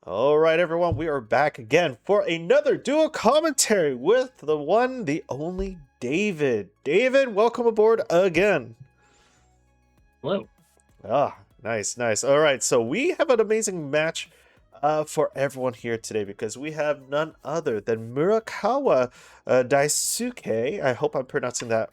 All right, everyone, we are back again for another dual commentary with the one, the only David. David, welcome aboard again. Hello. Nice. All right, so we have an amazing match for everyone here today because we have none other than Murakawa Daisuke. I hope I'm pronouncing that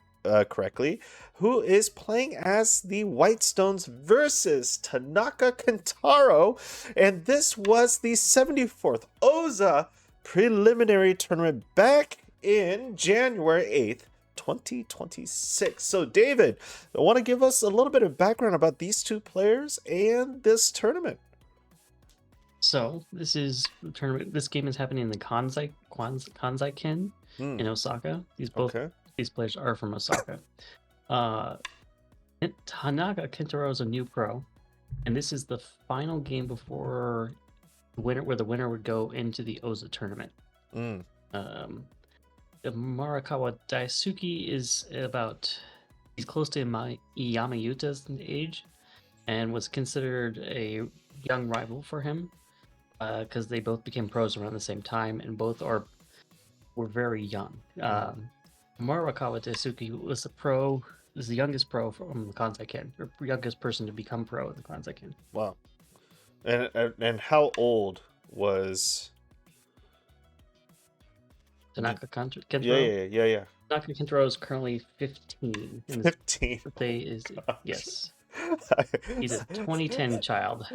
correctly. Who is playing as the Whitestones versus Tanaka Kentaro, and this was the 74th Oza preliminary tournament back in January 8th. 2026. So, David, I want to give us a little bit of background about these two players and this tournament. So this is the tournament. This game is happening in the Kanzai-ken in Osaka. These players are from Osaka. Tanaka Kentaro is a new pro, and this is the final game before the winner would go into the Oza tournament. The Murakawa Daisuke is he's close to Yamayuta's age, and was considered a young rival for him because they both became pros around the same time, and both were very young. Murakawa Daisuke was the youngest pro from the Kanzai-ken, or youngest person to become pro in the Kanzai-ken. Wow. And how old was Tanaka Kentaro? Yeah. Tanaka Kentaro is currently 15. 15. His birthday is, yes. He's a 2010 child.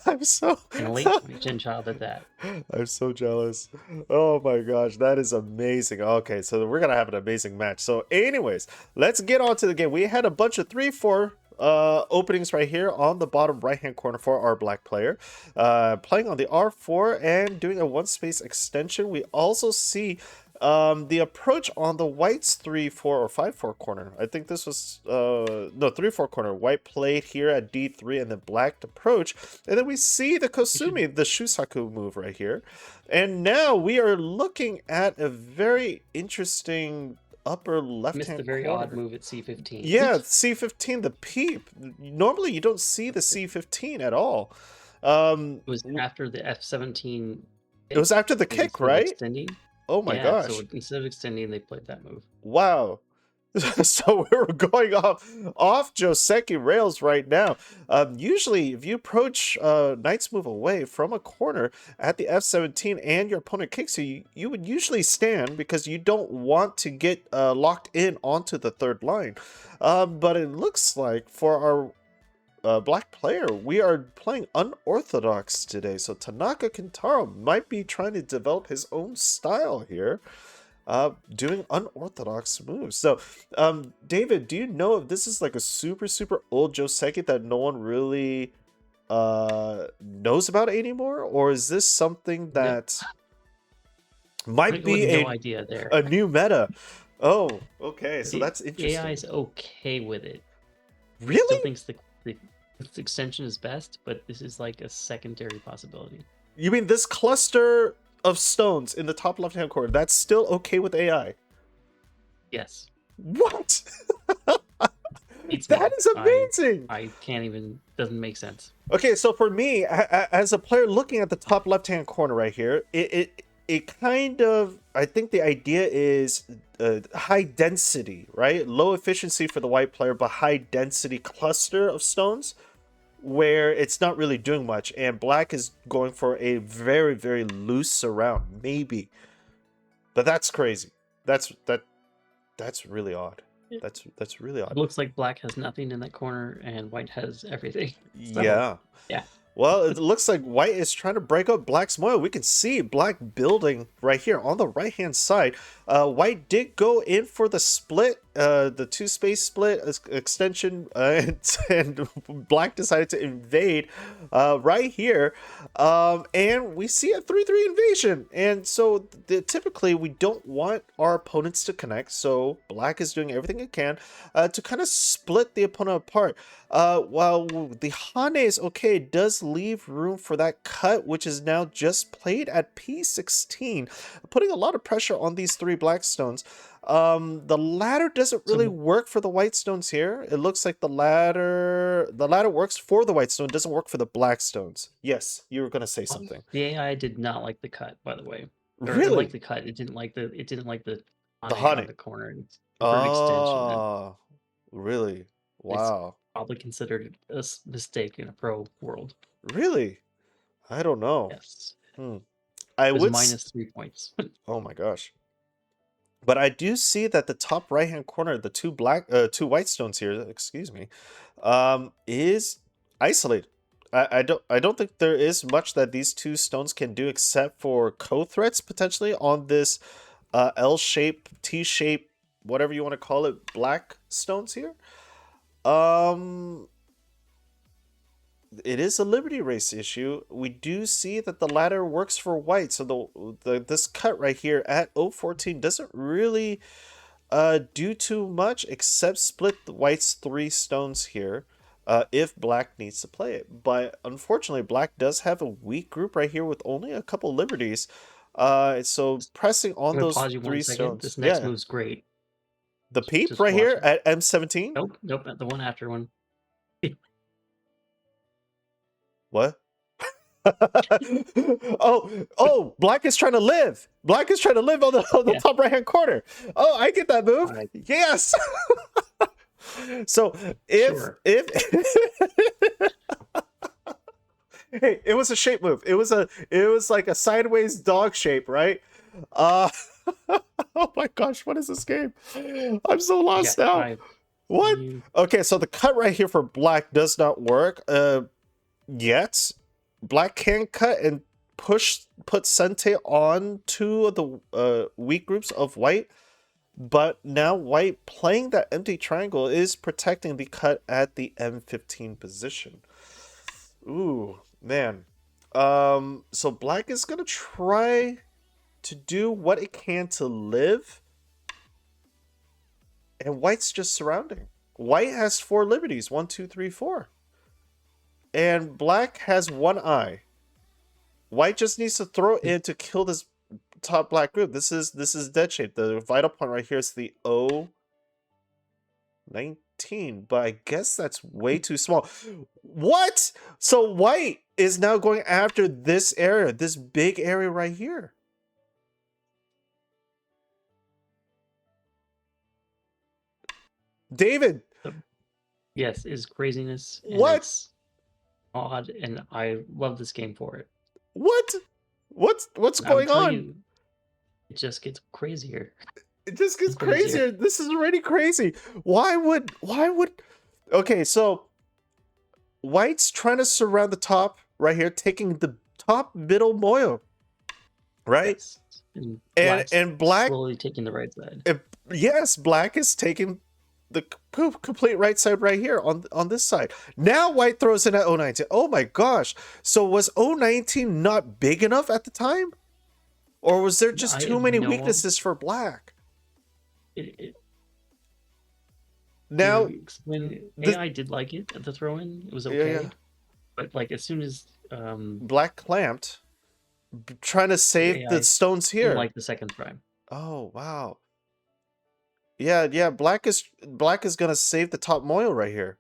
I'm so And a late 2010 child at that. I'm so jealous. Oh my gosh, that is amazing. Okay, so we're gonna have an amazing match. So anyways, let's get on to the game. We had a bunch of 3-4 openings right here on the bottom right hand corner for our black player, playing on the R4 and doing a one space extension. We also see the approach on the white's 3-4 or 5-4 corner. I think this was no 3-4 corner. White played here at D3 and then black approach, and then we see the Kosumi, the Shusaku move right here. And now we are looking at a very interesting upper left hand corner. Missed the very odd move at C15. Yeah, C15, the peep. Normally you don't see the C15 at all. It was after the F17. It was after the kick, right? Extending. Oh my gosh. So instead of extending, they played that move. Wow. So we're going off Joseki rails right now. Usually, if you approach Knight's move away from a corner at the F17 and your opponent kicks you, you would usually stand because you don't want to get locked in onto the third line. But it looks like for our black player, we are playing unorthodox today. So Tanaka Kentaro might be trying to develop his own style here. Doing unorthodox moves. So, David, do you know if this is like a super old Joseki that no one really knows about anymore, or is this something that might be a new meta? Oh, okay, so that's interesting. AI is okay with it. Really? Still thinks the extension is best, but this is like a secondary possibility. You mean this cluster of stones in the top left hand corner, that's still okay with AI? Yes. What? That is amazing. I can't even, doesn't make sense. Okay, so for me, as a player looking at the top left hand corner right here, it kind of, I think the idea is high density, right? Low efficiency for the white player, but high density cluster of stones where it's not really doing much, and black is going for a very loose surround, maybe. But that's crazy. That's really odd. That's really odd. It looks like black has nothing in that corner and white has everything. So, yeah. Well, it looks like white is trying to break up black's moil. We can see black building right here on the right hand side. White did go in for the split, the 2-space split extension, and black decided to invade right here. And we see a 3-3 invasion. And so typically we don't want our opponents to connect. So black is doing everything it can to kind of split the opponent apart. While the Hane is okay, it does leave room for that cut, which is now just played at P16, putting a lot of pressure on these three black stones. The ladder doesn't really So work for the white stones here. It looks like the ladder works for the white stone, doesn't work for the black stones. Yes, you were gonna say something. the AI did not like the cut, by the way, or it liked Really? the cut. It didn't like the The eye on honey. the corner. It's preferred extension, and Oh, really? it's Wow. probably considered a mistake in a pro world. Really? I don't know. Yes, Hmm. it I was would. minus 3 points. Oh my gosh. But I do see that the top right hand corner, the two white stones here, excuse me, is isolated. I don't think there is much that these two stones can do except for co-threats potentially on this L shape, T shape, whatever you want to call it, black stones here. Um, it is a Liberty Race issue. We do see that the ladder works for white, so the this cut right here at 014 doesn't really do too much except split the white's 3 stones here if black needs to play it. But unfortunately, black does have a weak group right here with only a couple liberties. So pressing on I'm gonna those pause you 3 1 second. stones. This next Yeah. move's great. The peep Just right watch here it. at M17? Nope, nope, the one after one. What? Black is trying to live. Black is trying to live on the Yeah. top right hand corner. Oh, I get that move. Alright. Yes. So if Sure. if hey, it was a shape move. It was like a sideways dog shape, right? Uh oh my gosh, what is this game? I'm so lost now. What? Okay, so the cut right here for black does not work. Yet black can cut and put Sente on 2 of the weak groups of white, but now white playing that empty triangle is protecting the cut at the M15 position. Ooh, man. So black is gonna try to do what it can to live, and white's just surrounding. White has 4 liberties, 1, 2, 3, 4. And black has 1 eye. White just needs to throw in to kill this top black group. This is dead shape. The vital point right here is the O19, but I guess that's way too small. What? So white is now going after this area, this big area right here. David. Yes, is craziness. And What? it's odd, and I love this game for it. What? What's going on? You, it just gets crazier. It just gets crazier. This is already crazy. Why would Okay, so white's trying to surround the top right here, taking the top middle moyo. Right? Yes. And black slowly taking the right side. Yes, black is taking the complete right side right here on this side. Now white throws in at 019. Oh my gosh. So was 019 not big enough at the time? Or was there just too many weaknesses for black? Now, AI did like it at the throw-in. It was okay. Yeah. But like as soon as black clamped, trying to save the stones here. Like the second prime. Oh wow. Yeah. Black is gonna save the top moil right here.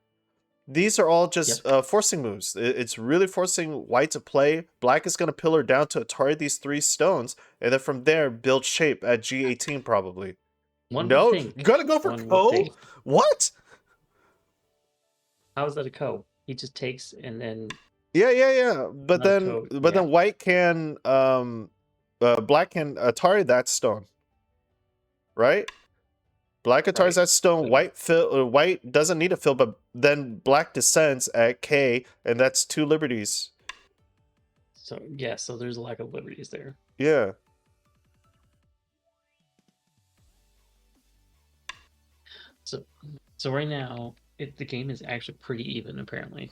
These are all just forcing moves. It's really forcing white to play. Black is gonna pillar down to target these 3 stones, and then from there build shape at G18 probably. No, gotta go for Co. What? How is that a Co? He just takes and then. Yeah. But then white can black can target that stone. Right? Black attars that stone. White doesn't need a fill, but then black descends at K, and that's 2 liberties. So yeah, so there's a lack of liberties there. Yeah. So right now, the game is actually pretty even apparently,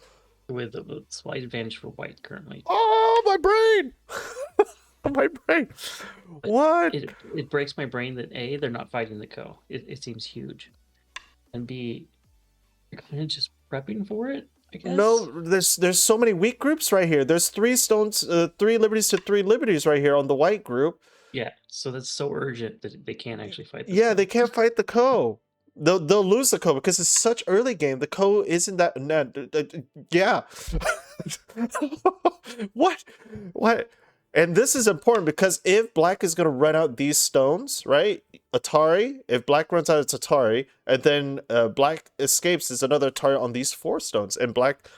with a slight advantage for white currently. Oh, my brain! My brain. But what? It breaks my brain that A, they're not fighting the Co. It seems huge, and B, you're kind of just prepping for it, I guess. No, there's so many weak groups right here. There's 3 stones, 3 liberties to 3 liberties right here on the white group. Yeah, so that's so urgent that they can't actually fight this Yeah, they Ko. can't fight the Ko. They'll lose the Ko because it's such early game. The Ko isn't that. Yeah. What? What? And this is important because if Black is going to run out these stones, right? Atari, if Black runs out, it's Atari, and then Black escapes, is another Atari on these 4 stones. And Black,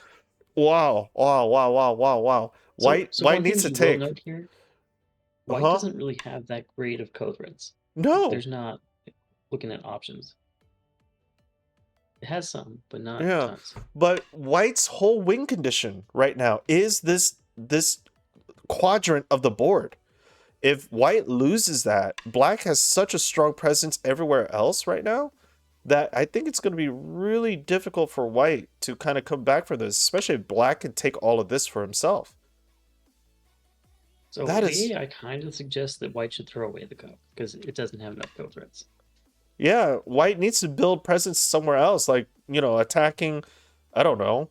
wow, wow, wow, wow, wow, wow. So White one needs thing to you will take. note here, Uh White huh. doesn't really have that great of co-threads. No. There's not, looking at options. It has some, but not Yeah, tons. but White's whole win condition right now is this quadrant of the board. If White loses that, Black has such a strong presence everywhere else right now that I think it's going to be really difficult for White to kind of come back from this, especially if Black can take all of this for himself. So That the is, AI kind of suggests that White should throw away the Ko because it doesn't have enough co-threads. yeah, White needs to build presence somewhere else, like, attacking, I don't know,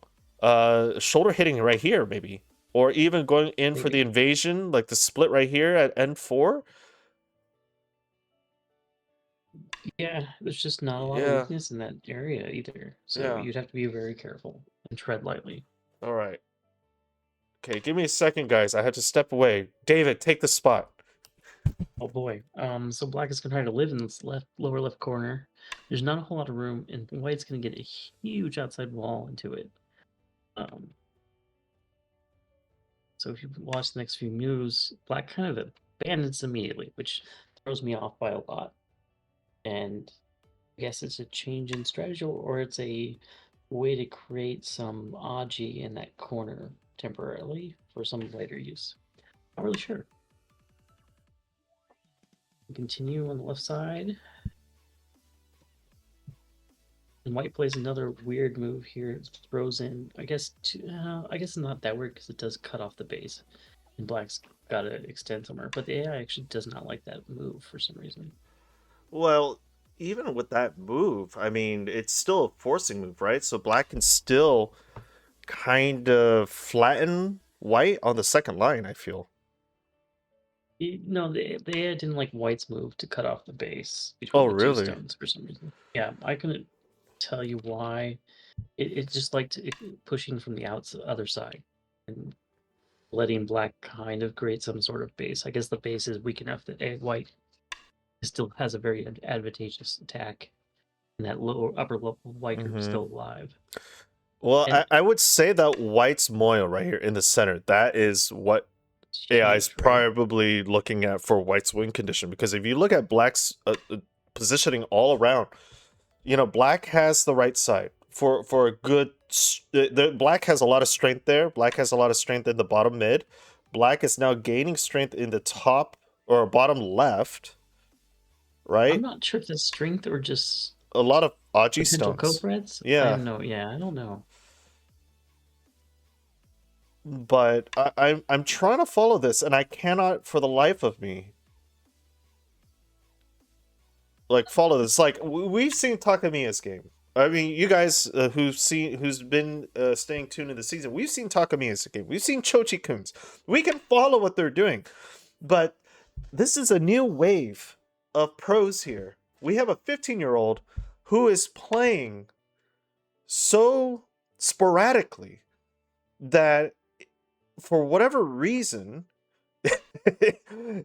shoulder hitting right here, maybe. Or even going in for the Maybe. invasion, like the split right here at N4. Yeah, there's just not a lot of Yeah, weakness in that area either. So yeah. you'd have to be very careful and tread lightly. All right. Okay, give me a second, guys. I have to step away. David, take the spot. Oh boy. So Black is gonna try to live in this lower left corner. There's not a whole lot of room, and White's gonna get a huge outside wall into it. Um, so if you watch the next few moves, Black kind of abandons immediately, which throws me off by a lot. And I guess it's a change in strategy, or it's a way to create some Aji in that corner temporarily for some later use. Not really sure. Continue on the left side. And White plays another weird move here. It throws in, I guess not that weird because it does cut off the base, and Black's got to extend somewhere. But the AI actually does not like that move for some reason. Well, even with that move, I mean, it's still a forcing move, right? So Black can still kind of flatten White on the second line, I feel. No, the AI didn't like White's move to cut off the base Oh, between the two really? stones for some reason. Yeah, I couldn't tell you why. It just liked pushing from the other side and letting Black kind of create some sort of base. I guess the base is weak enough that White still has a very advantageous attack, and that lower upper level White group Mm-hmm. still alive. Well, And I would say that White's Moyo right here in the center, that is what it's AI is huge, right? probably looking at for White's win condition. Because if you look at Black's positioning all around, Black has the right side for a good. The Black has a lot of strength there. Black has a lot of strength in the bottom mid. Black is now gaining strength in the top or bottom left, I'm right? not sure if that's strength or just A lot of Aji potential stones. co-threads. I Yeah, have no, yeah, I don't know. but I'm trying to follow this, and I cannot for the life of me like follow this. Like we've seen Takamiya's game. I mean, you guys who's been staying tuned in the season, we've seen Takamiya's game. We've seen Chochi Kun's. We can follow what they're doing, but this is a new wave of pros here. We have a 15-year-old who is playing so sporadically that for whatever reason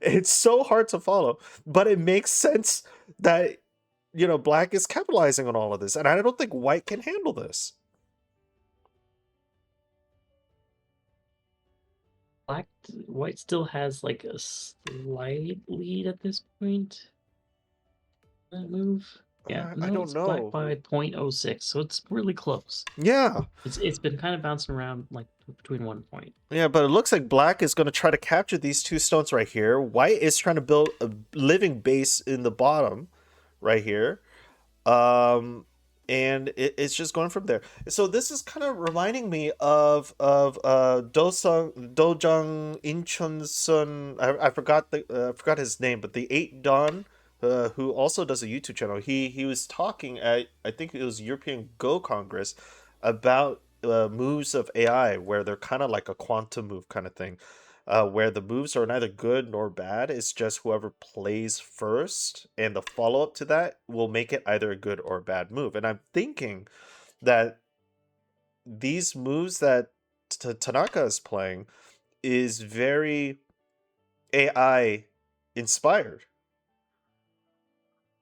it's so hard to follow, but it makes sense that Black is capitalizing on all of this, and I don't think White can handle this. Black White still has like a slight lead at this point. That move. Yeah, I no, don't it's Black know. by 0.06, so it's really close. Yeah, It's been kind of bouncing around like between 1 point. yeah, but it looks like Black is going to try to capture these 2 stones right here. White is trying to build a living base in the bottom right here. Um, and it's just going from there. So this is kind of reminding me of Dojang Inchun-sun. I forgot his name, but the 8 Don, who also does a YouTube channel. He was talking at, I think it was European Go Congress, about moves of AI where they're kind of like a quantum move kind of thing. where the moves are neither good nor bad. It's just whoever plays first, and the follow up to that will make it either a good or a bad move. And I'm thinking that these moves that Tanaka is playing is very AI inspired.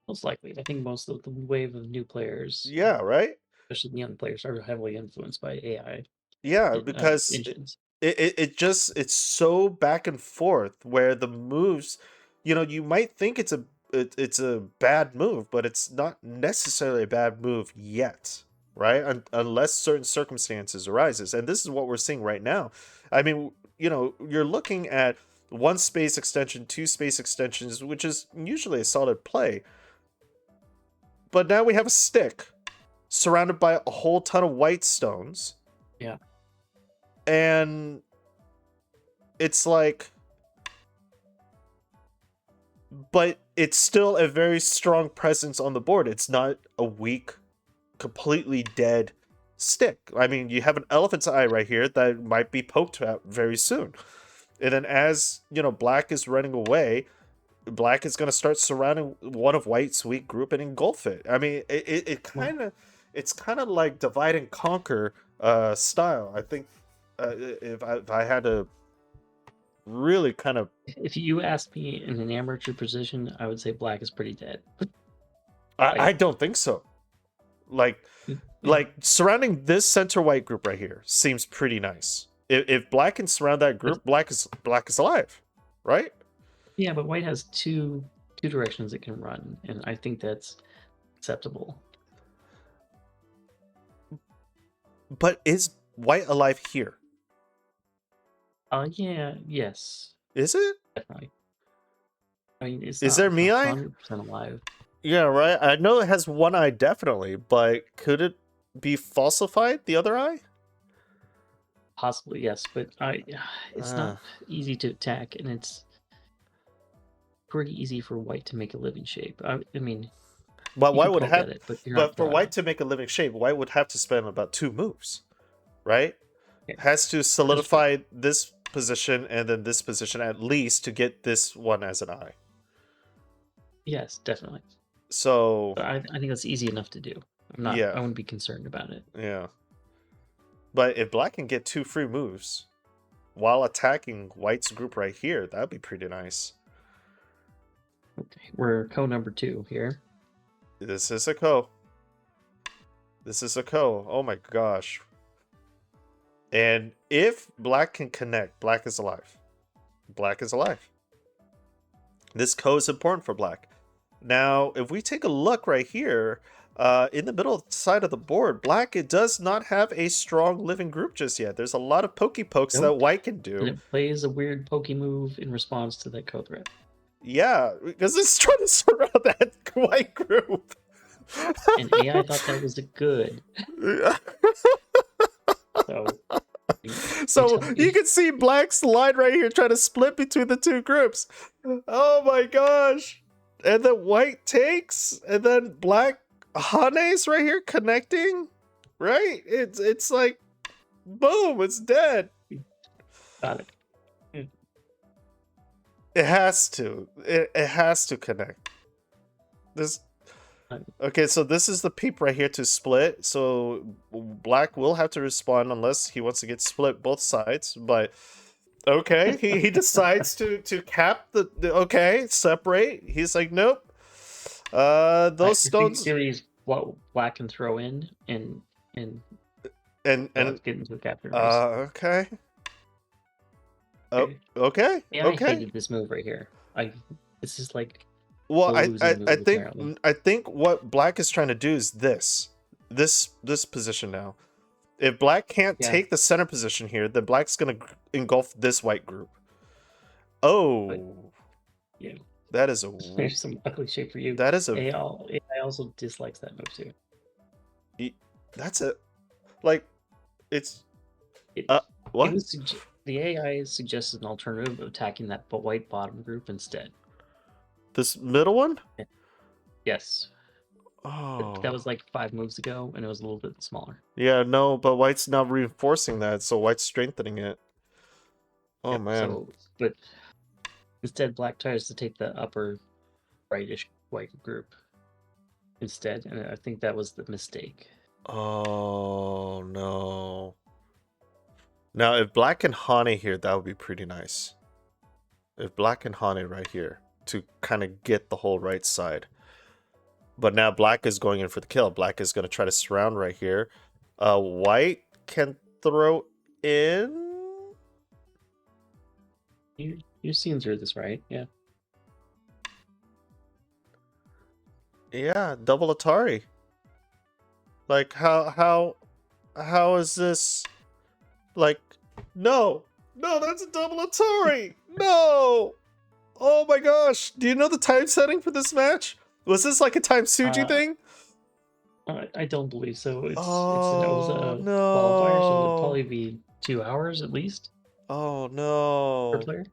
Most likely. I think most of the wave of new players, Yeah, right? especially the young players, are heavily influenced by AI Yeah, because engines. it just it's so back and forth where the moves, you might think it's a bad move, but it's not necessarily a bad move yet, right? Unless certain circumstances arises, and this is what we're seeing right now. I mean, you're looking at one space extension, two space extensions, which is usually a solid play, but now we have a stick surrounded by a whole ton of white stones. Yeah. And it's like, but it's still a very strong presence on the board. It's not a weak, completely dead stick. I mean, you have an elephant's eye right here that might be poked at very soon. And then as, black is running away, black is going to start surrounding one of white's weak group and engulf it. I mean, it's kind of like divide and conquer style. I think if I had to really kind of, If you ask me in an amateur position, I would say black is pretty dead. I don't think so. Like surrounding this center white group right here seems pretty nice. If black can surround that group, black is alive, right? Yeah, but white has two directions it can run, and I think that's acceptable. But is white alive here? Yeah, yes, Is it? definitely. I mean, it's Is not there me eye? 100% alive. Yeah, right. I know it has one eye definitely, but could it be falsified? The other eye? Possibly, yes, but it's not easy to attack, and it's pretty easy for white to make a living shape. I mean, But you white can would poke have, at it, but you're but not for gonna. white to make a living shape, white would have to spend about 2 moves, right? Yeah, Has to solidify this position and then this position at least to get this one as an eye. yes, definitely. So But I think that's easy enough to do. I yeah, wouldn't be concerned about it. yeah. But if black can get 2 free moves while attacking white's group right here, that'd be pretty nice. Okay, we're number 2 here. This is a ko. This is a ko. Oh my gosh. And if black can connect, black is alive. Black is alive. This ko is important for black. Now, if we take a look right here, in the middle side of the board, black, it does not have a strong living group just yet. There's a lot of pokey pokes that white can do. And it plays a weird pokey move in response to that code threat. Yeah, because it's trying to surround that white group. And AI thought that was a good. So you can see black's line right here trying to split between the two groups. Oh my gosh. And then white takes, and then black Hane's right here connecting. Right? It's like boom, it's dead. Got it. It has to. It has to connect. This okay, so this is the peep right here to split. So black will have to respond unless he wants to get split both sides. But okay, he decides to cap the okay, separate. He's like, nope. Those stones. Series what black can throw in and get into a capture race. Okay. Oh, okay. Yeah, I hated this move right here. This is like. Well, I think what black is trying to do is this position now. If black can't take the center position here, then black's gonna engulf this white group. Oh, yeah, that is a. There's some ugly shape for you. That is a. AI also dislikes that move too. That's it. Like, it's. What? The AI suggested an alternative of attacking that white bottom group instead. This middle one? Yes. Oh. That was like 5 moves ago, and it was a little bit smaller. Yeah, no, but white's now reinforcing that, so white's strengthening it. Oh Yep. man. So, but instead, black tries to take the upper rightish white group instead, and I think that was the mistake. Oh no. Now, if black and Hane here, that would be pretty nice. If black and Hane right here to kind of get the whole right side. But now black is going in for the kill. Black is going to try to surround right here. White can throw in. You've seen through this, right? Yeah. Yeah, double Atari. Like how is this? Like, no, that's a double Atari. No. Oh my gosh. Do you know the time setting for this match? Was this like a time Suji thing? I don't believe so. It's an Oh OZA qualifier, so it'd no. probably be 2 hours at least Oh per no. player.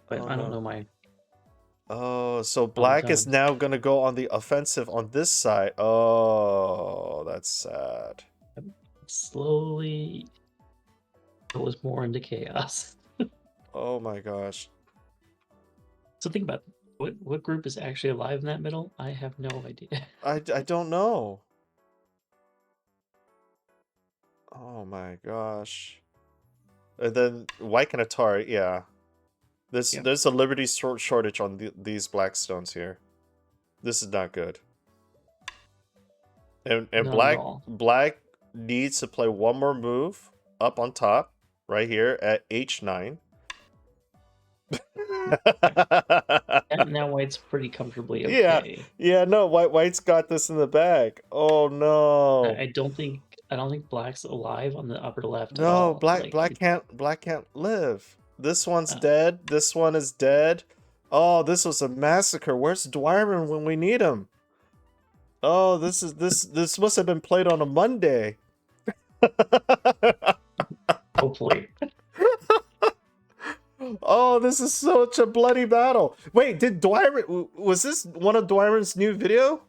But Oh I don't no. know my Oh, so on the black is times. now gonna go on the offensive on this side. Oh, that's sad. Slowly goes more into chaos. Oh my gosh. So think about what group is actually alive in that middle? I have no idea. I don't know. Oh my gosh. And then white and Atari, yeah. Yep. There's a Liberty shortage on these black stones here. This is not good. And Not at all. black needs to play one more move up on top, right here at H9. And now white's pretty comfortably Yeah, okay. yeah, no, white's got this in the bag. Oh no. I don't think black's alive on the upper left at No, all. black can't live. This one's Uh, dead. This one is dead. Oh, this was a massacre. Where's Dwyman when we need him? Oh, this must have been played on a Monday. hopefully. Oh, this is such a bloody battle. Wait, was this one of Dwyman's new video?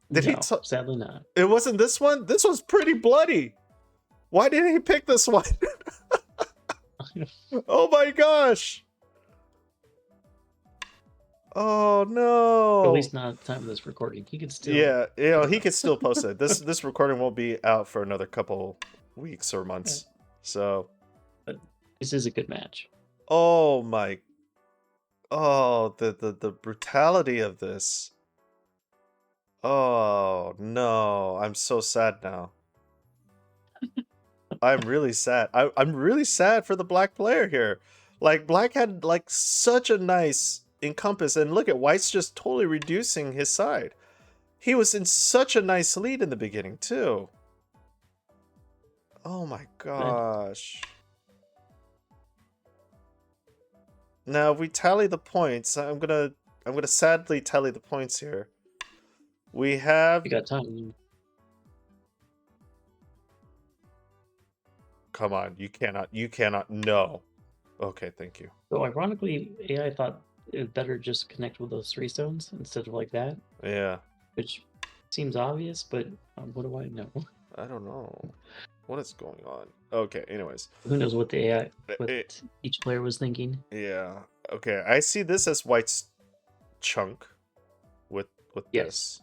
No, sadly not. It wasn't this one? This was pretty bloody. Why didn't he pick this one? Oh my gosh. Oh no. At least not at the time of this recording. He could still. Yeah, he could still post it. This recording won't be out for another couple weeks or months. Yeah. So, But this is a good match. oh my. Oh, the brutality of this. Oh no, I'm so sad now. I'm really sad. I'm really sad for the black player here. Like, black had like such a nice encompass, and look at white's just totally reducing his side. He was in such a nice lead in the beginning too. Oh my gosh. Now if we tally the points, I'm gonna sadly tally the points here. We have. You got time. Come on, you cannot. No. Okay, thank you. So ironically, AI thought it better just connect with those 3 stones instead of like that. Yeah. Which seems obvious, but what do I know? I don't know. What is going on? Okay, anyways. Who knows what the AI, each player was thinking? Yeah. Okay, I see this as white's chunk with this.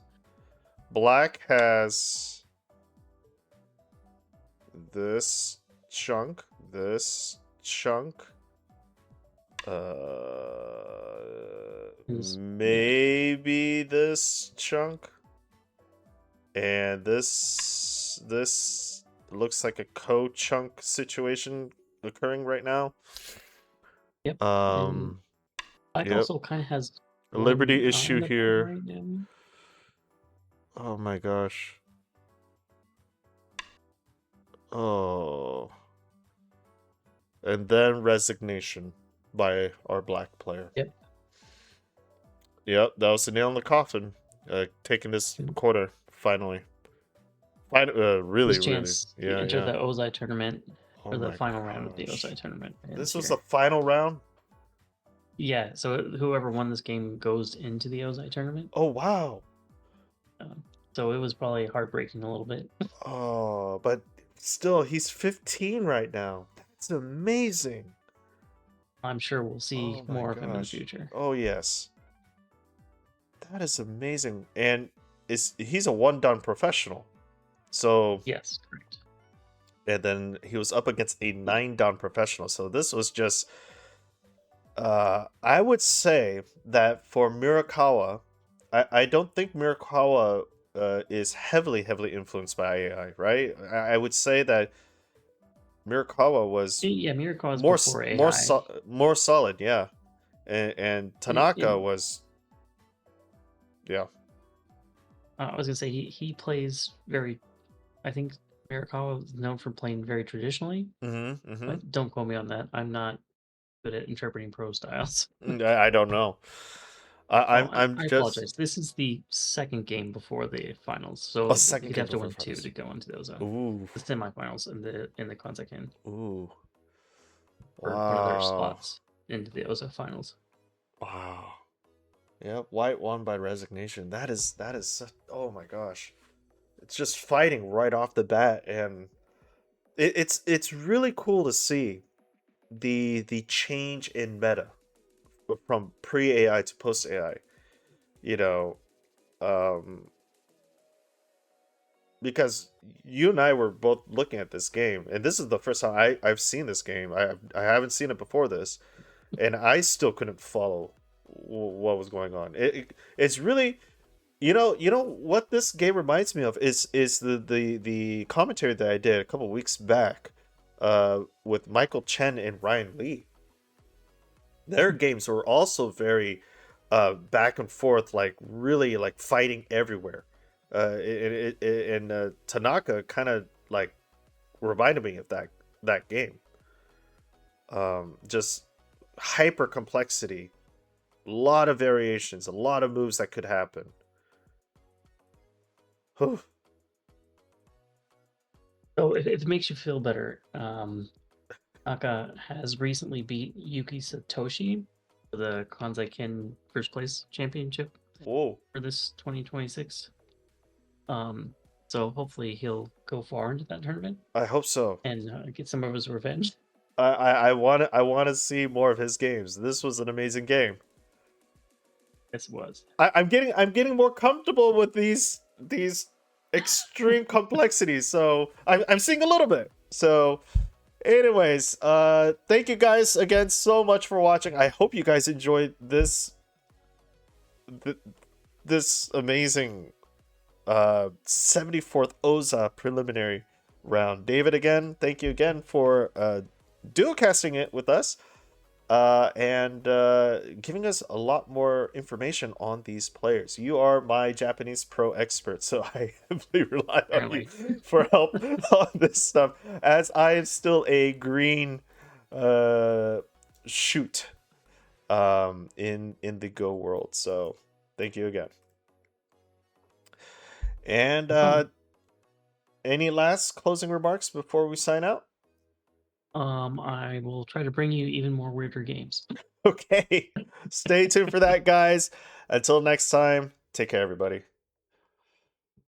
Black has this chunk, maybe this chunk, and this looks like a co-chunk situation occurring right now. Yep. Black Yep. also kind of has A Liberty issue here. right now. Oh my gosh. Oh. And then resignation by our black player. Yep, that was the nail in the coffin. Taking this quarter, finally. Really. Yeah, enter the Ozai tournament for the final round of the Ozai tournament. This was the final round? Yeah, so whoever won this game goes into the Ozai tournament. Oh, wow. So it was probably heartbreaking a little bit. Oh, but still, he's 15 right now. It's amazing. I'm sure we'll see Oh my more of him in the gosh. future. Oh yes. That is amazing. And he's a one done professional. So Yes, correct. and then he was up against a 9 down professional. So this was just I would say that for Murakawa, I don't think Murakawa is heavily influenced by AI, right? I would say that Murakawa was Yeah, Miracle is before AI. more solid, yeah. And Tanaka In was, yeah. I was gonna say he plays very. I think Miracle is known for playing very traditionally, Mm-hmm. but don't quote me on that. I'm not good at interpreting pro styles. I don't know. Well, I'm I just apologize. This is the second game before the finals, a so second you'd game have to before win two finals. to go into those Ooh, the semifinals in the Kanzakin ooh, for one of their wow, spots into the Oza finals. wow. Yep, White won by resignation. Oh my gosh. It's just fighting right off the bat, and it's really cool to see the change in meta from pre AI to post AI. You know, um, because you and I were both looking at this game, and this is the first time I've seen this game. I haven't seen it before this, and I still couldn't follow what was going on. It's really you know what this game reminds me of is the commentary that I did a couple weeks back, with Michael Chen and Ryan Lee. Their games were also very, back and forth, like really like fighting everywhere. And Tanaka kind of like reminded me of that game. Just hyper complexity, a lot of variations, a lot of moves that could happen. Whew. So if it makes you feel better, Naka has recently beat Yuki Satoshi for the Kanzai-ken first place championship Whoa. for this 2026. So hopefully he'll go far into that tournament I hope so. and get some of his revenge. I want to see more of his games. This was an amazing game. Yes, it was. I'm getting more comfortable with these extreme complexities. So I'm seeing a little bit. So anyways, thank you guys again so much for watching. I hope you guys enjoyed th- this amazing 74th Oza preliminary round. David, again, thank you again for dual casting it with us, and giving us a lot more information on these players. You are my Japanese pro expert, so I heavily rely on you Apparently. for help on this stuff, as I am still a green shoot in the Go world. So thank you again. And No problem. any last closing remarks before we sign out? I will try to bring you even more weirder games. Okay. Stay tuned for that, guys. Until next time, take care, everybody.